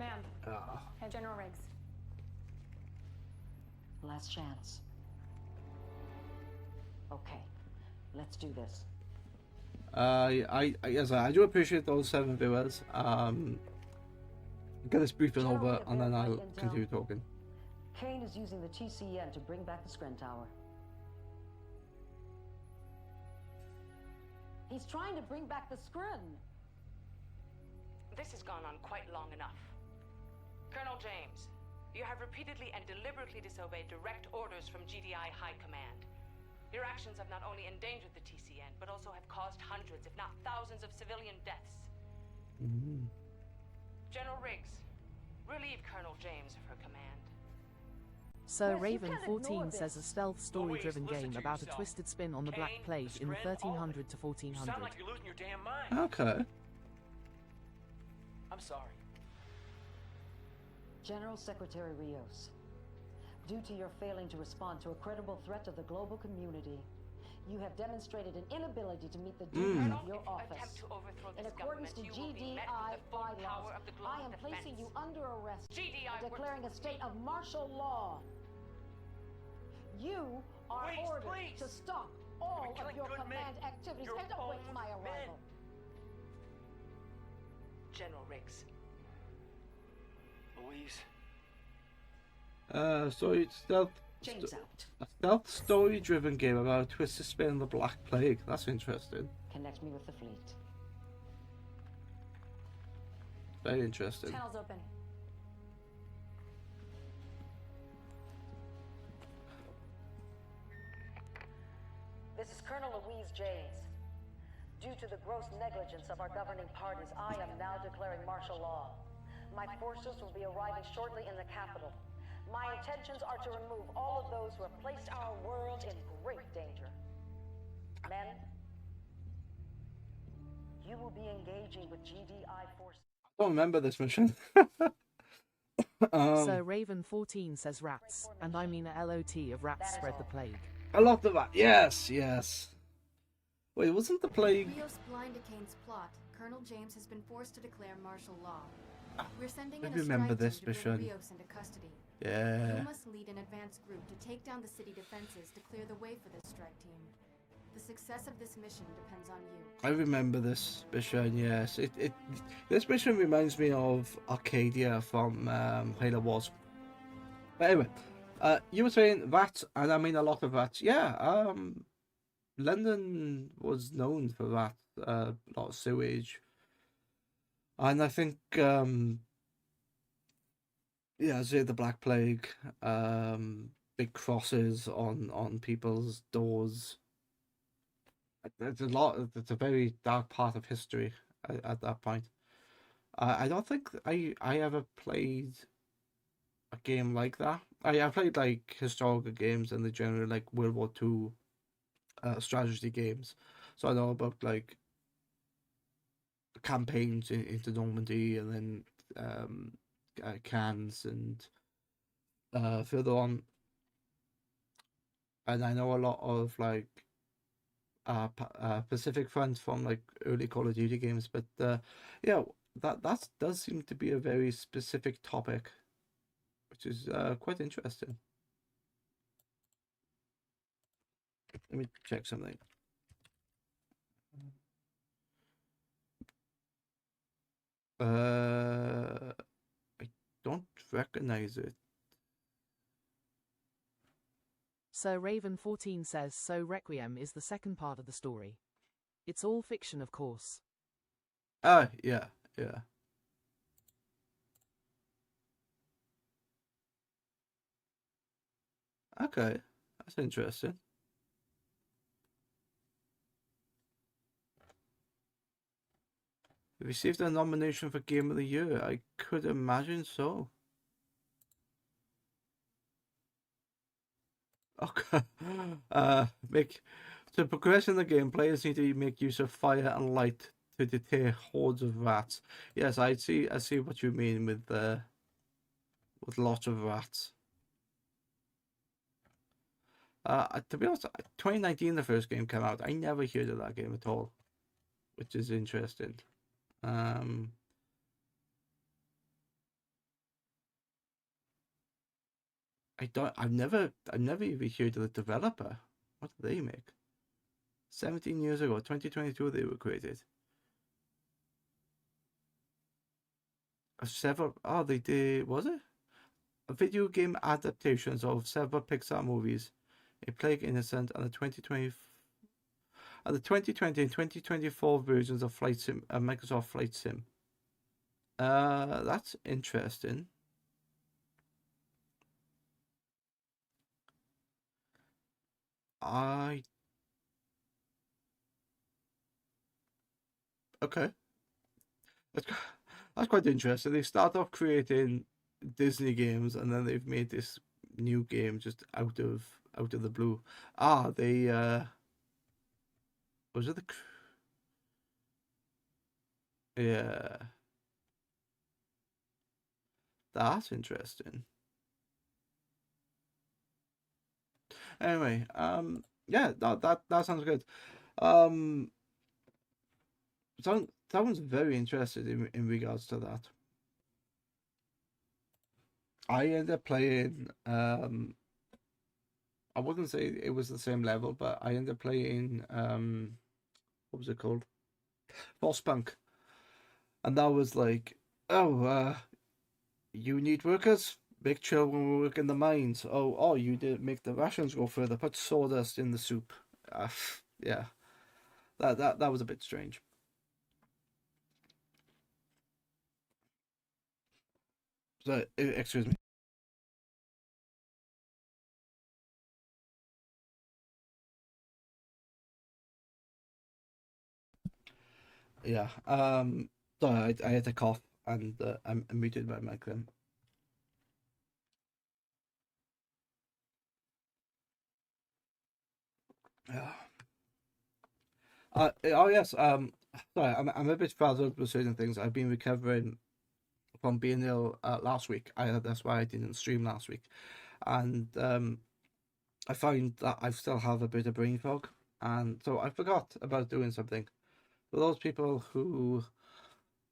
Ma'am. General Riggs. Last chance. Okay, let's do this. Yes, I do appreciate those 7 viewers. Get this briefing over and then I'll continue talking. Kane is using the TCN to bring back the Skren Tower. He's trying to bring back the Skren. This has gone on quite long enough. Colonel James, you have repeatedly and deliberately disobeyed direct orders from GDI High Command. Your actions have not only endangered the TCN, but also have caused hundreds, if not thousands, of civilian deaths. General Riggs, relieve Colonel James of her command. Sir Raven14 says a stealth story-driven game about a twisted spin on the Black Plague in the 1300 to 1400. You sound like you're losing your damn mind. Okay. I'm sorry. General Secretary Rios, due to your failing to respond to a credible threat of the global community, you have demonstrated an inability to meet the duties of your office. In accordance to GDI bylaws, I am placing you under arrest and declaring a state of martial law. You are ordered to stop all of your command activities and await my arrival. General Riggs. Louise. So it's a stealth story-driven game about a twisted spin on the Black Plague. That's interesting. Connect me with the fleet. Very interesting. Channel's open. This is Colonel Louise James. Due to the gross negligence of our governing parties, I am now declaring martial law. My forces will be arriving shortly in the capital. My intentions are to remove all of those who have placed our world in great danger. Men, you will be engaging with GDI forces. I don't remember this mission. Sir Raven14 says rats, and I mean a LOT of rats spread the plague. A lot of that. Yes, yes. Wait, wasn't the plague... Rios blind to Kane's plot, Colonel James has been forced to declare martial law. We're sending in a remember strike this team to mission. bring Rios into custody. Yeah. You must lead an advanced group to take down the city defenses to clear the way for this strike team. The success of this mission depends on you. I remember this mission, yes. This mission reminds me of Arcadia from Halo Wars. But anyway, you were saying rats, and I mean a lot of rats. Yeah, London was known for that, a lot of sewage. And I think, yeah, I say the Black Plague, big crosses on people's doors. It's a very dark part of history at that point. I don't think I ever played a game like that. I played like historical games and the general like World War II strategy games. So I know about like campaigns into Normandy and then Cannes and further on. And I know a lot of like Pacific Front from like early Call of Duty games, but yeah, that does seem to be a very specific topic, which is quite interesting. Let me check something. I don't recognize it. So Raven14 says, so Requiem is the second part of the story. It's all fiction, of course. Yeah. Okay, that's interesting. Received a nomination for Game of the Year. I could imagine so. Okay. To progress in the game, players need to make use of fire and light to deter hordes of rats. Yes, I see what you mean with lots of rats. To be honest, 2019 the first game came out. I never heard of that game at all, which is interesting. I've never even heard of the developer. What did they make? 17 years ago, 2022, they were created. Several. Oh, they did. Was it? Video game adaptations of several Pixar movies, A Plague Innocent, and the 2020 and 2024 versions of Flight Sim, Microsoft Flight Sim. That's interesting. Okay. That's quite interesting. They start off creating Disney games, and then they've made this new game just out of the blue. They was it yeah, that's interesting. Anyway, yeah, that sounds good. Um, someone's very interested in regards to that. I ended up playing I wouldn't say it was the same level, but I ended up playing what was it called? Frostpunk. And that was like, oh, you need workers? Make children work in the mines. Oh, you did make the rations go further. Put sawdust in the soup. Yeah, that was a bit strange. So, excuse me. Yeah. Sorry, I had a cough and I'm muted my mic then. Yeah. Oh yes. Sorry, I'm a bit frazzled with certain things. I've been recovering from being ill last week. That's why I didn't stream last week, and I find that I still have a bit of brain fog, and so I forgot about doing something. For those people who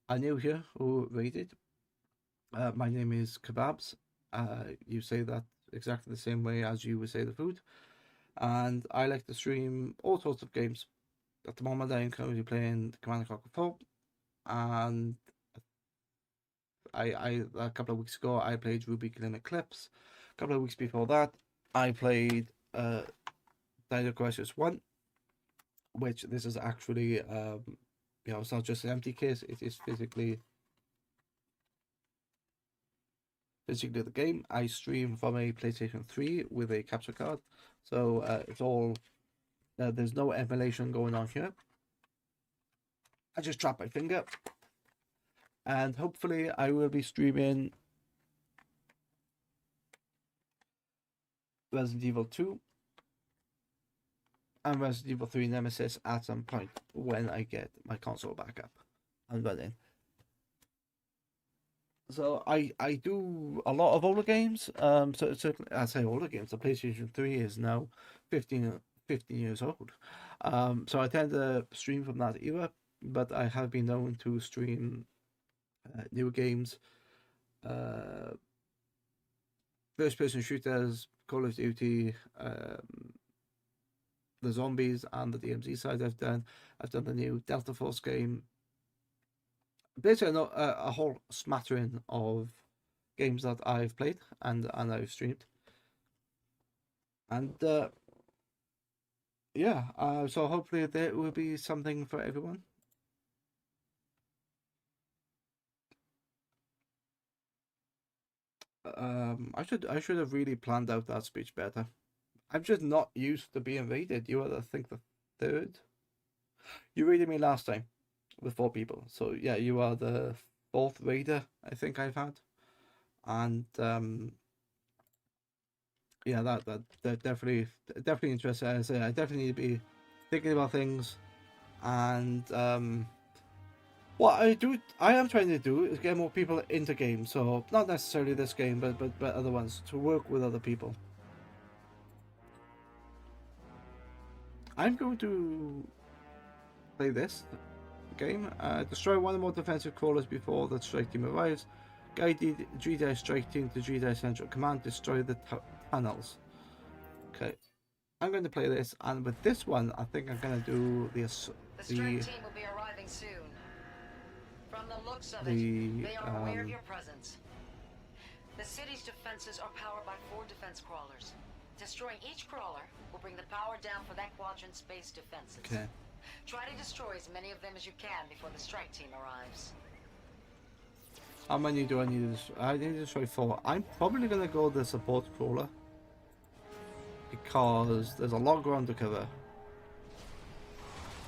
are new here who rated, my name is Kebabs. You say that exactly the same way as you would say the food, and I like to stream all sorts of games. At the moment, I am currently playing Command & Conquer 4, and I a couple of weeks ago I played Ruby Glim Eclipse. A couple of weeks before that, I played Dino Crisis 1, which this is actually it's not just an empty case, it is physically the game. I stream from a PlayStation 3 with a capture card, so it's all there's no emulation going on here. I just trap my finger, and hopefully I will be streaming Resident Evil 2 and Resident Evil 3 Nemesis at some point when I get my console back up and running. So I do a lot of older games. So certainly I say older games. The PlayStation 3 is now 15 years old. So I tend to stream from that era, but I have been known to stream newer games, first-person shooters, Call of Duty, the zombies, and the DMZ side. I've done the new Delta Force game. Basically, a whole smattering of games that I've played and I've streamed. And yeah, so hopefully there will be something for everyone. I should have really planned out that speech better. I'm just not used to being raided. You are, I think, the third. You raided me last time with 4 people. So yeah, you are the 4th raider I think I've had. And yeah, that definitely interesting. I say I definitely need to be thinking about things, and what I am trying to do is get more people into games. So not necessarily this game, but other ones, to work with other people. I'm going to play this game. Destroy one or more defensive crawlers before the strike team arrives. Guide the GDI strike team to GDI Central Command. Destroy the tunnels. Okay, I'm going to play this, and with this one, I think I'm going to do The strike team will be arriving soon. From the looks of it, they are aware of your presence. The city's defenses are powered by 4 defense crawlers. Destroying each crawler will bring the power down for that quadrant's base defenses. Okay. Try to destroy as many of them as you can before the strike team arrives. How many do I need to destroy? I need to destroy 4. I'm probably going to go the support crawler, because there's a lot of ground to cover.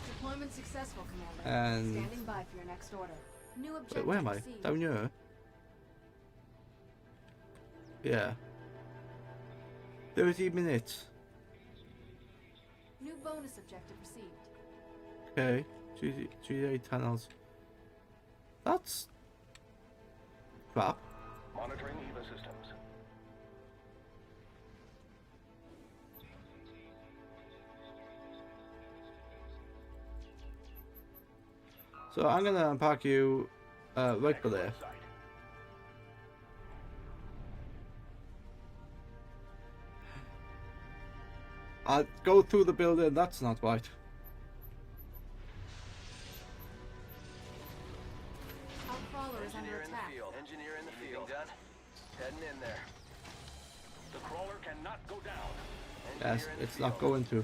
Deployment successful, Commander. And Standing by for your next order. New objective wait, where am I? received. Down here? Yeah. 30 minutes. New bonus objective received. Okay. GDI tunnels. That's crap. Monitoring EVA systems. So I'm gonna unpack you right by there. I'll go through the building, that's not right. Our crawler is under Engineer in the attack. field. Engineer in the field. Done. Heading in there. The crawler cannot go down. Yes, it's not going to.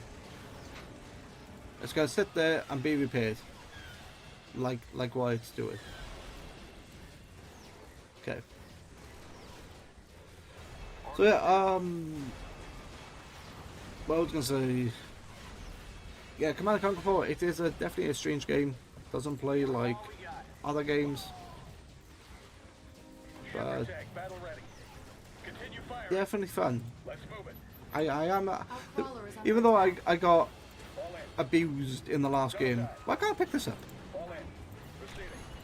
It's gonna sit there and be repaired. Like why it's doing. Okay. So yeah, what I was gonna say, yeah, Command & Conquer 4, it is definitely a strange game. Doesn't play like other games, but definitely fun. I am, even though I got abused in the last game. Why can't I pick this up?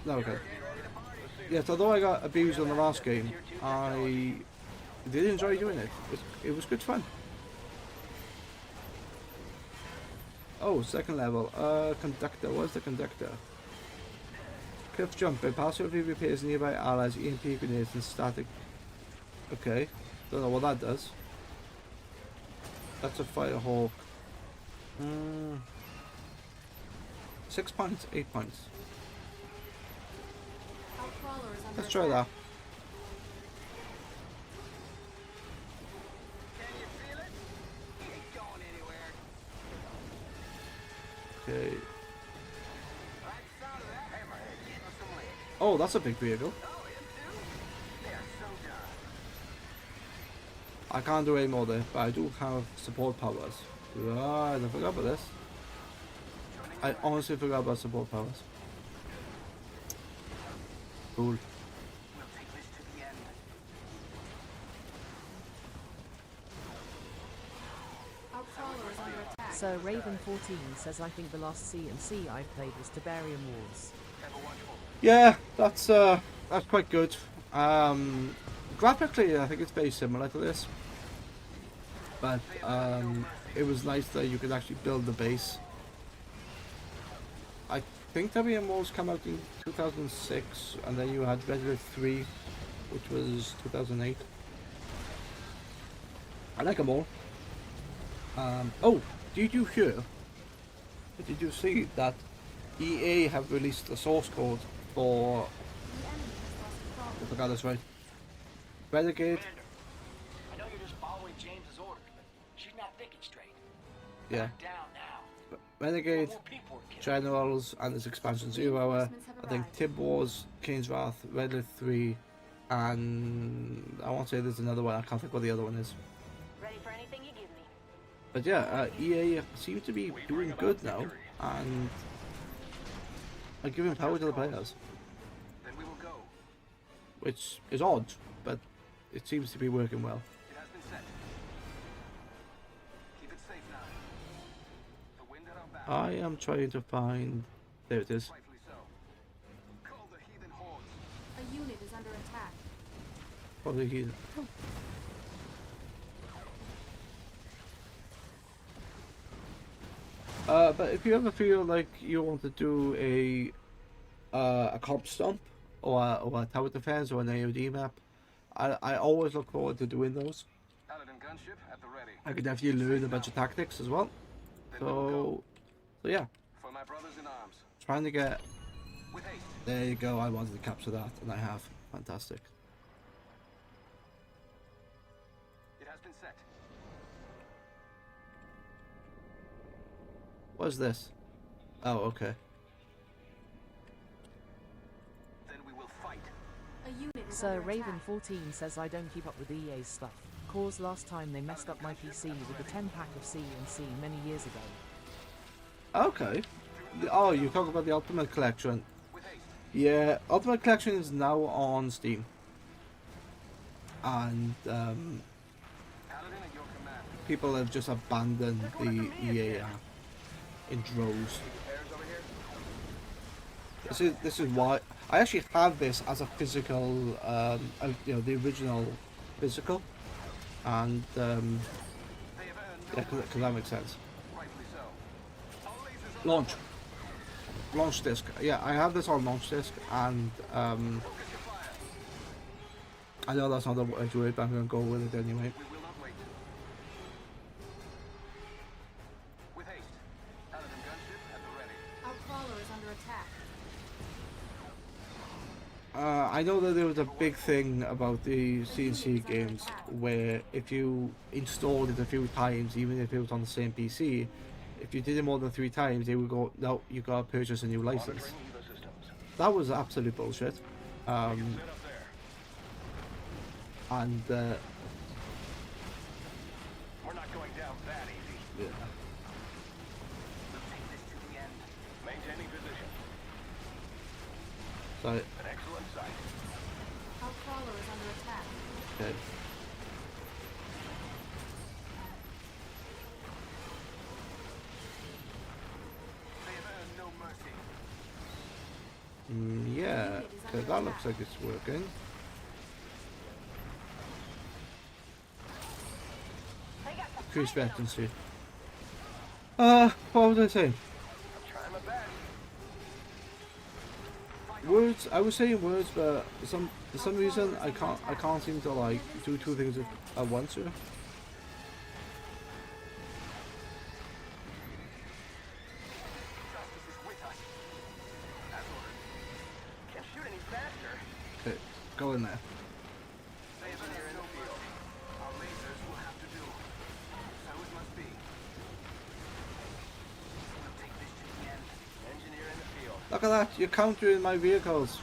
No, okay. Yes, although I got abused in the last game, I did enjoy doing it. It was good fun. Oh, second level. Conductor. What's the conductor? Cliff jumping. Passively repairs nearby allies, EMP grenades, and static. Okay. Don't know what that does. That's a Firehawk. 6 points, 8 points. Our crawler is under Let's try attack. that. Okay. Oh, that's a big vehicle. I can't do any more there, but I do have support powers. Ah, I forgot about this. I honestly forgot about support powers. Cool. Our crawler is under attack. So Raven14 says, I think the last C&C I played was Tiberium Wars. Yeah, that's quite good. Graphically, I think it's very similar to this, but it was nice that you could actually build the base. I think Tiberium Wars came out in 2006, and then you had Red Alert 3, which was 2008. I like them all. Oh, did you hear? Did you see that EA have released the source code for? The enemy has lost the I forgot this right. Renegade. Commander, I know you're just following James's orders, but she's not thinking straight. Yeah. Back down now. Renegade, More people are killed. Generals, and this expansion 0 Hour. Reinforcements have I think arrived. Tib Wars, Kane's Wrath, Red Alert 3, and I want to say there's another one. I can't think what the other one is. Ready for anything you give me. But yeah, EA seem to be doing good now, and are giving power to the players, Then we will go. which is odd, but it seems to be working well. It has been set. Keep it safe now. The wind at our back. I am trying to find. There it is. Rightfully so. Call the heathen hordes. A unit is under attack. Probably here. But if you ever feel like you want to do a comp stomp or a tower defense or an AOD map, I always look forward to doing those. Paladin gunship at the ready. I could definitely learn a bunch of tactics as well. So yeah, For my brothers in arms. trying to get. With haste. There you go. I wanted to capture that, and I have. Fantastic. It has been set. What is this? Oh, okay. Then we will fight. A unit is Sir under attack. Raven14 says I don't keep up with EA's stuff. Cause last time they messed up my PC with the 10-pack of C&C many years ago. Okay. Oh, you talk about the Ultimate Collection. With haste. Yeah, Ultimate Collection is now on Steam. And Paladin at your command. people have just abandoned the EA app in droves. Repairs over here. This is why I actually have this as a physical, you know, the original physical, and They have earned no yeah, because that makes sense. rightfully so. Our lasers are Launch disc. Yeah, I have this on launch disc, and focus your fire. I know that's not the right word, but I'm gonna go with it anyway. We will not wait. With haste. Paladin gunship at the ready. Our crawler is under attack. I know that there was a big thing about the C&C games where if you installed it a few times, even if it was on the same PC, if you did it more than 3 times, they would go, no, you gotta purchase a new license. Monitoring ecosystems. That was absolute bullshit. Set up there. And We're not going down that easy. yeah. We'll take this to the end. Maintaining position. So An excellent sight. Our crawler is under attack. okay. They have earned no mercy. Yeah, okay, that looks like it's working. Increase veterancy. What was I saying? I'm trying my best. Words. I was saying words, but for some reason I can't seem to like do 2 things at once here. Justice is with us. As ordered. Can't shoot any faster. Okay, go in there. They have earned no field. Our lasers will have to do. So it must be. We'll take this to the end. Engineer in the field. Look at that! You're countering my vehicles.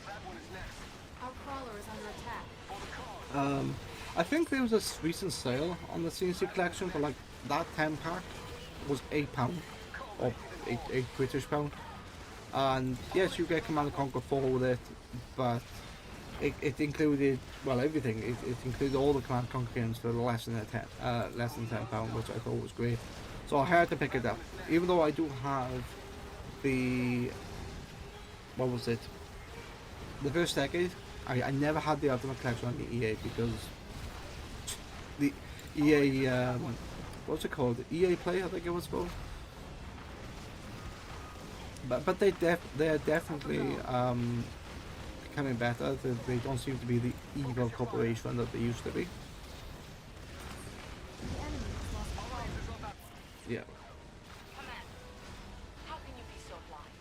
That one is next. Our crawler is under attack. For the cause. I think there was a recent sale on the C&C collection for like that 10 pack was £8 or eight British pound, and yes, you get Command and Conquer 4 with it, but it included, well, everything. It included all the Command and Conquer games for less than £10, which I thought was great. So I had to pick it up, even though I do have the, what was it? The first decade. I never had the Ultimate Collection on the EA because the EA, what's it called? EA Play, I think it was called. But they are definitely becoming better. They don't seem to be the evil corporation that they used to be. The enemy has lost the crawler. Yeah. Command, how can you be so blind?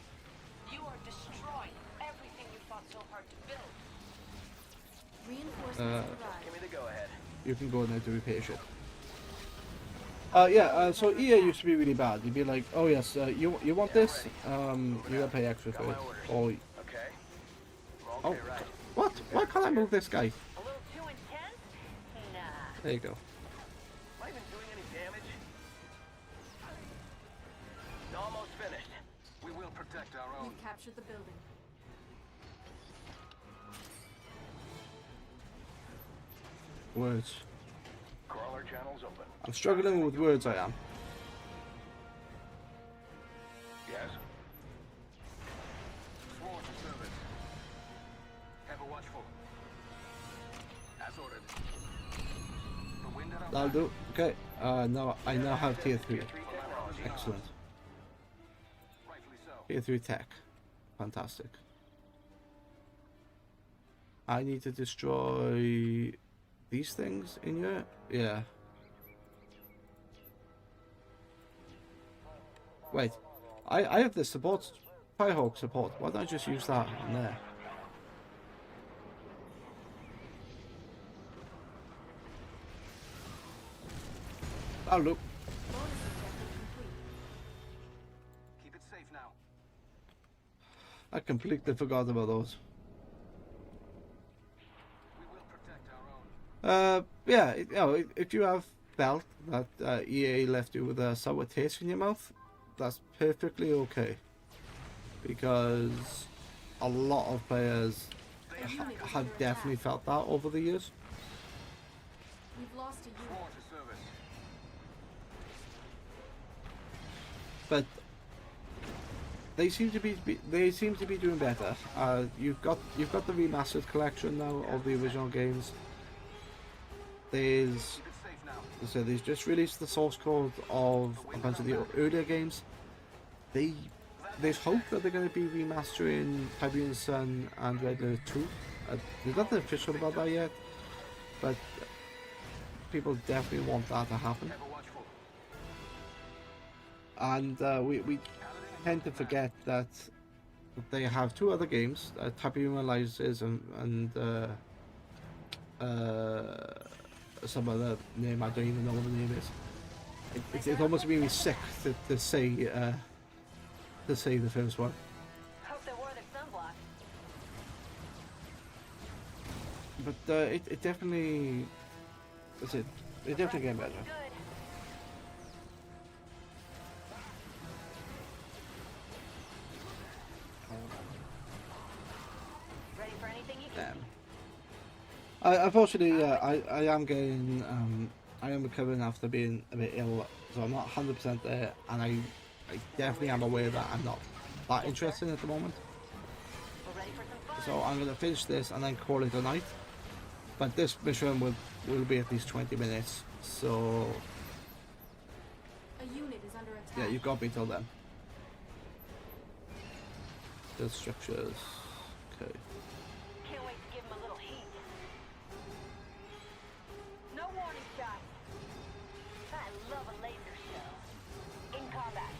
You are destroying everything you fought so hard to build. Reinforcements arrived. Give me the go-ahead. You can go in there to repair shit. So EA used to be really bad. You'd be like, oh yes, you want this? You gotta pay extra for it. Or, Okay. oh, Okay, right. what? Why can't I move this guy? A little too intense? Nah. There you go. Am I even doing any damage? Almost finished. We will protect our own. We've captured the building. Words. Crawler channels open. I'm struggling with words, I am. Yes. Sworn to service. Ever watchful. As ordered. The wind at our That'll back. do. Okay. Now I now have tier 3. Tier 3 technology. Excellent. Rightfully so. Tier 3 tech. Fantastic. I need to destroy these things in here. Yeah. Wait, I have this support, Firehawk support. Why don't I just use that on there? Oh look, Bonus objective complete. Keep it safe now. I completely forgot about those. We will protect our own. Yeah, you know, if you have felt that EA left you with a sour taste in your mouth, that's perfectly okay. Because a lot of players have definitely felt that over the years. We've lost a unit. Sworn to service. But they seem to be doing better. You've got the remastered collection now of the original games. There's, Keep it safe now. so they've just released the source code of a bunch of the earlier games. There's hope that they're going to be remastering Tiberian Sun and Red Alert 2. There's nothing official about that yet, but people definitely want that to happen. Ever watchful. And we tend to forget that they have two other games, Tiberium Rises and some other name I don't even know what the name is. It's almost made me sick to say the first one. Hope they're worth their sunblock. But it definitely, it definitely getting better. Good. Ready for anything you can. Unfortunately, I am getting, I am recovering after being a bit ill, so I'm not 100% there, and I definitely am aware that I'm not that interested at the moment. We're ready for some fun. So I'm going to finish this and then call it a night. But this mission will be at least 20 minutes, so A unit is under attack. yeah, you got me till then. The structures, okay. Can't wait to give him a little heat. No warning shots. I love a laser show. In combat.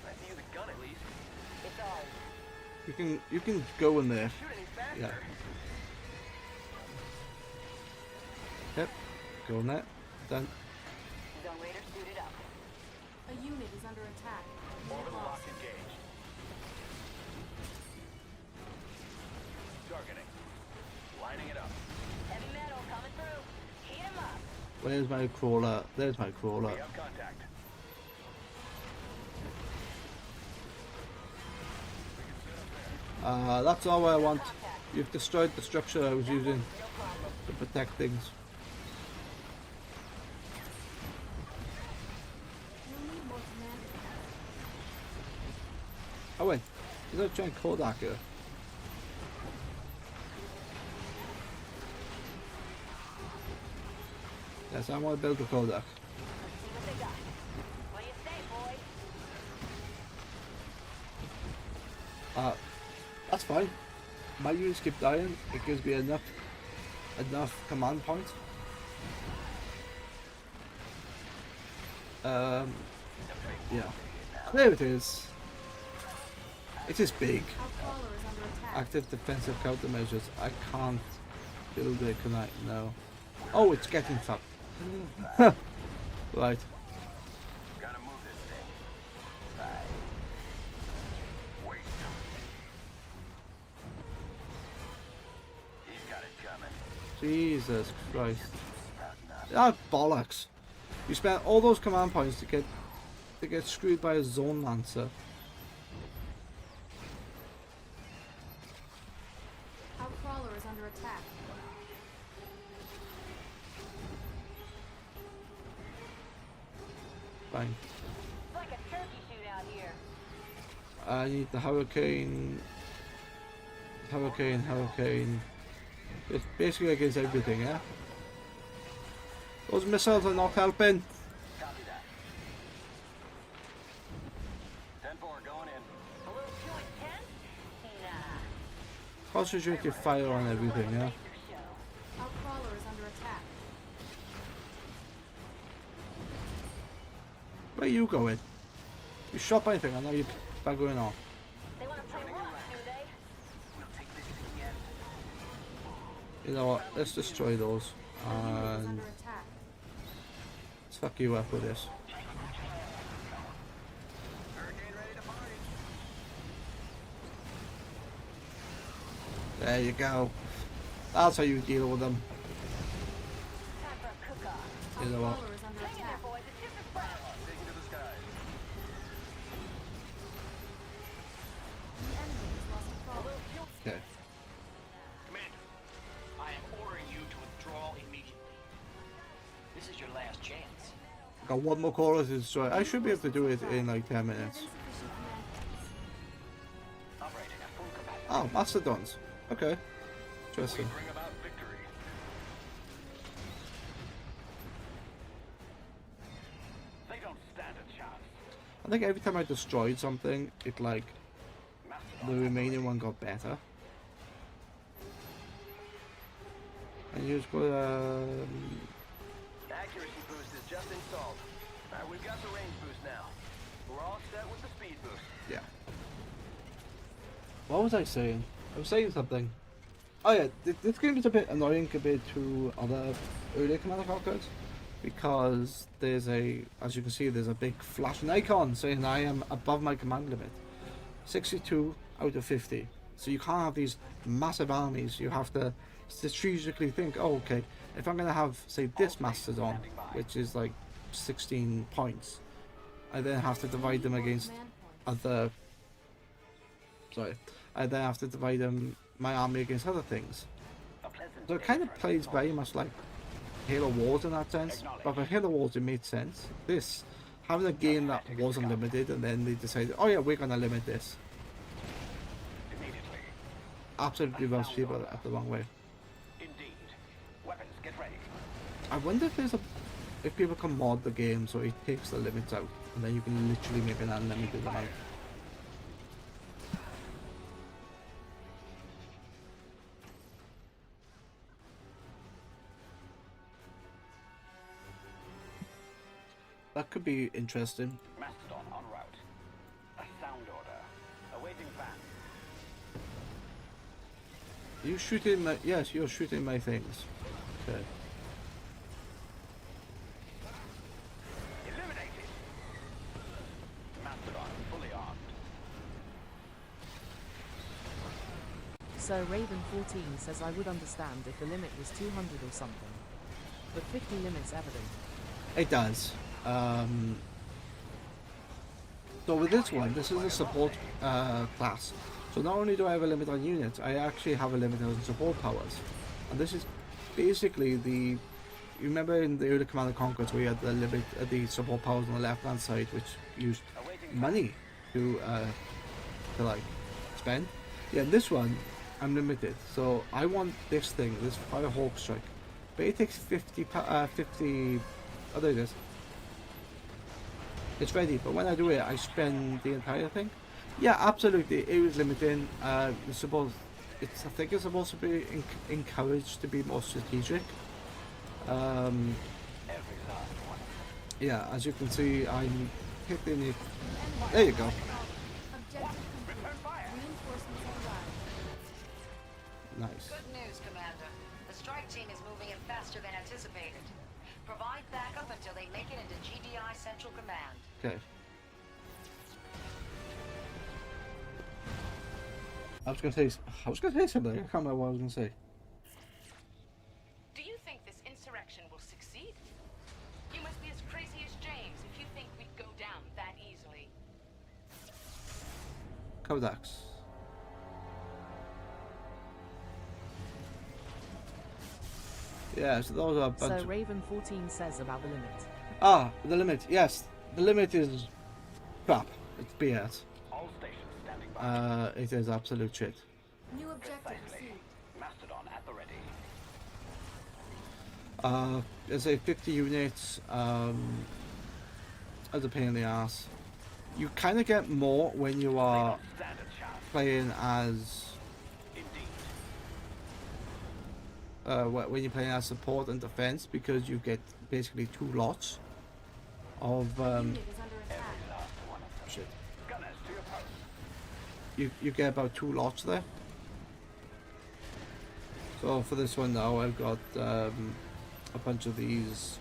I see you the gun at least. It's ours. You can go in there. Shoot any faster. Yeah. Yep. Go in there. Done. Zone Raider suited up. A unit is under attack. Unit Orbital lock lost. engaged. Targeting. Lining it up. Heavy metal coming through. Heat him up. Where's my crawler? There's my crawler. We have contact. That's all I want. You've destroyed the structure I was using to protect things. We'll need more commanders. Oh wait, is that a giant Kodak here? Yes, I want to build a Kodak. Let's see what they got. What do you say, boy? That's fine. My units keep dying. It gives me enough command points. Yeah. There it is. It is big. Our crawler is under attack. Active defensive countermeasures. I can't build it, can I? No. Oh, it's getting fucked. Right. Gotta move this thing. Wait. He's got it coming. Jesus Christ. Ah, bollocks. You spent all those command points to get screwed by a zone lancer. Our crawler is under attack. Fine. It's like a turkey shoot out here. I need the hurricane. Hurricane. It's basically against everything, yeah? Those missiles are not helping. Copy that. 10-4 going in. A little too intense? Nah. Concentrate your fire on everything, yeah? Laser show. Our crawler is under attack. Where are you going? You shot by anything? I know you're buggering off. They want to play rough, do they? We'll take this to the end. You know what? Let's destroy those. The unit is And under attack. let's fuck you up with this. Hurricane ready to party. There you go. That's how you deal with them. Time for a cook-off. You know Our what? crawler is under Hang in there, attack. boys. It's just a battle. Taking to the skies. The enemy has lost a crawler. Okay. Commander, I am ordering you to withdraw immediately. This is your last chance. Got one more caller to destroy. I should be able to do it in like 10 We have minutes. insufficient command points. Operating at full capacity. Oh, Mastodons. Okay. We Interesting. bring about victory. They don't stand a chance. I think every time I destroyed something, it like the remaining one got better. And you just go Accuracy boost is just installed. Alright, we've got the range boost now. We're all set with the speed boost. yeah. What was I saying? I was saying something. Oh yeah, this game is a bit annoying compared to other earlier Command & Conquers because there's a, as you can see, there's a big flashing icon saying I am above my command limit. 62 out of 50. So you can't have these massive armies. You have to strategically think, oh, okay, if I'm going to have, say, this Mastodon, which is like 16 points, I then have to divide them against Command points. other. Sorry, I then have to divide my army against other things. So it kind of plays very much like Halo Wars in that sense. But for Halo Wars, it made sense. This, having a game that wasn't limited, and then they decided, oh yeah, we're gonna limit this. Immediately. Absolutely rubs people up the wrong way. Indeed. Weapons, get ready. I wonder if people can mod the game so it takes the limits out, and then you can literally make an unlimited amount. That could be interesting. Mastodon en route. A sound order. Awaiting van. You shooting my... Yes, you're shooting my things. Okay. Eliminated. Mastodon fully armed. So Raven 14 says I would understand if the limit was 200 or something. But 50 limits evident. It does. So with this one, this is a support class. So not only do I have a limit on units, I actually have a limit on support powers. And this is basically the... You remember in the early Command & Conquers we had the limit, the support powers on the left hand side, which used money to like spend. Yeah, this one I'm limited. So I want this thing, this Firehawk strike, but it takes 50. Oh, there it is. It's ready, but when I do it, I spend the entire thing. Yeah, absolutely. It was limiting. It's supposed. I think it's supposed to be encouraged to be more strategic. Yeah, as you can see, I'm hitting it. There you go. Objective complete. Reinforcements arrived. Nice. Good news, Commander. The strike team is moving in faster than anticipated. Provide backup until they make it into GDI Central Command. Okay. I was gonna say something. I can't remember what I was gonna say. Do you think this insurrection will succeed? You must be as crazy as James if you think we'd go down that easily. Codex. Yeah, so those are a bunch So of... Raven 14 says about the limit. Ah, the limit. Yes, the limit is crap. It's BS. All stations standing by. It is absolute shit. New objective Precisely. received. Mastodon at the ready. Let's say 50 units. As a pain in the ass. You kind of get more when you are Stand a chance. playing as Indeed. when you're playing as support and defense, because you get basically two lots of Unit is under you get about 2 lots there. So for this one now, I've got a bunch of these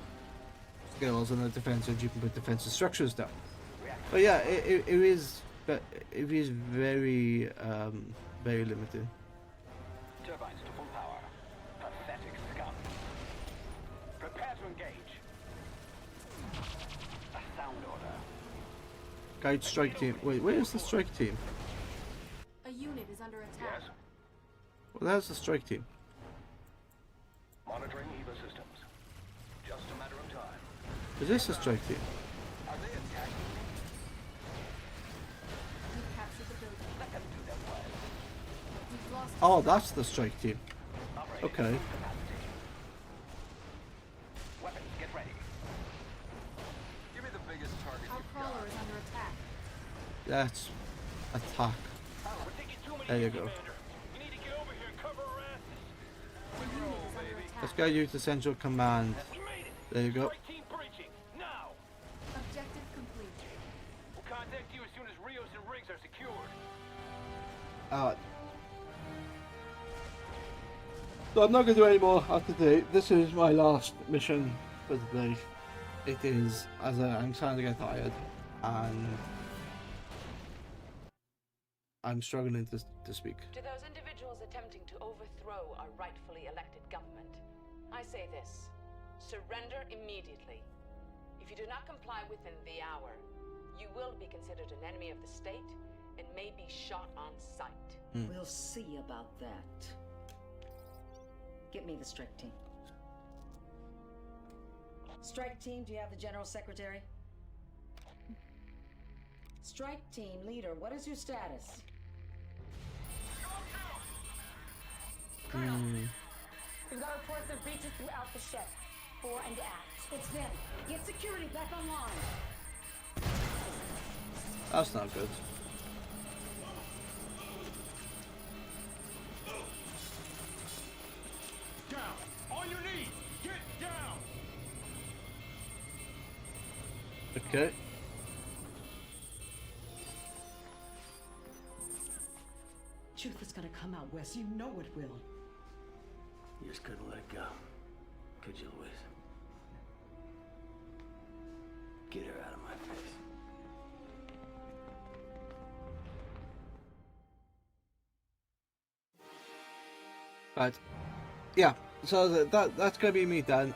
skills and the defensive. You can put defensive structures down. But yeah, it is very very limited. Turbines to full power. Pathetic scum. Prepare to engage. A sound order. Guide strike team. Wait, where is the strike team? A unit is under attack. Yes. Well, there's the strike team. Monitoring EVA systems. Just a matter of time. Is this the strike team? Are they attacking? We've captured the building. Let them do their work. We've lost. Oh, that's the strike team. Operating Okay. full capacity. Weapons, get ready. Give me the biggest target Our you've crawler got. is under attack. That's attack. We're taking too many There you hits, go. Commander. You need to get over here and cover our asses. The unit is under attack. Let's get you to central command. We made it. There you go. Strike team breaching. Now. Objective complete. We'll contact you as soon as Rios and rigs are secured. So I'm not going to do any more after today. This is my last mission for the day. It is, as I'm starting to get tired, and I'm struggling to speak. To those individuals attempting to overthrow our rightfully elected government, I say this: surrender immediately. If you do not comply within the hour, you will be considered an enemy of the state and may be shot on sight. We'll see about that. Get me the strike team. Strike team, do you have the General Secretary? Strike team leader, what is your status? We've got reports of breaches throughout the ship. Fore and aft. It's them. Get security back online. That's not good. Down. On your knees. Get down. Okay. Truth is gonna come out, Wes. You know it will. You just couldn't let it go. Could you, Louise? Get her out of my face. Right. Yeah. So that's gonna be me then.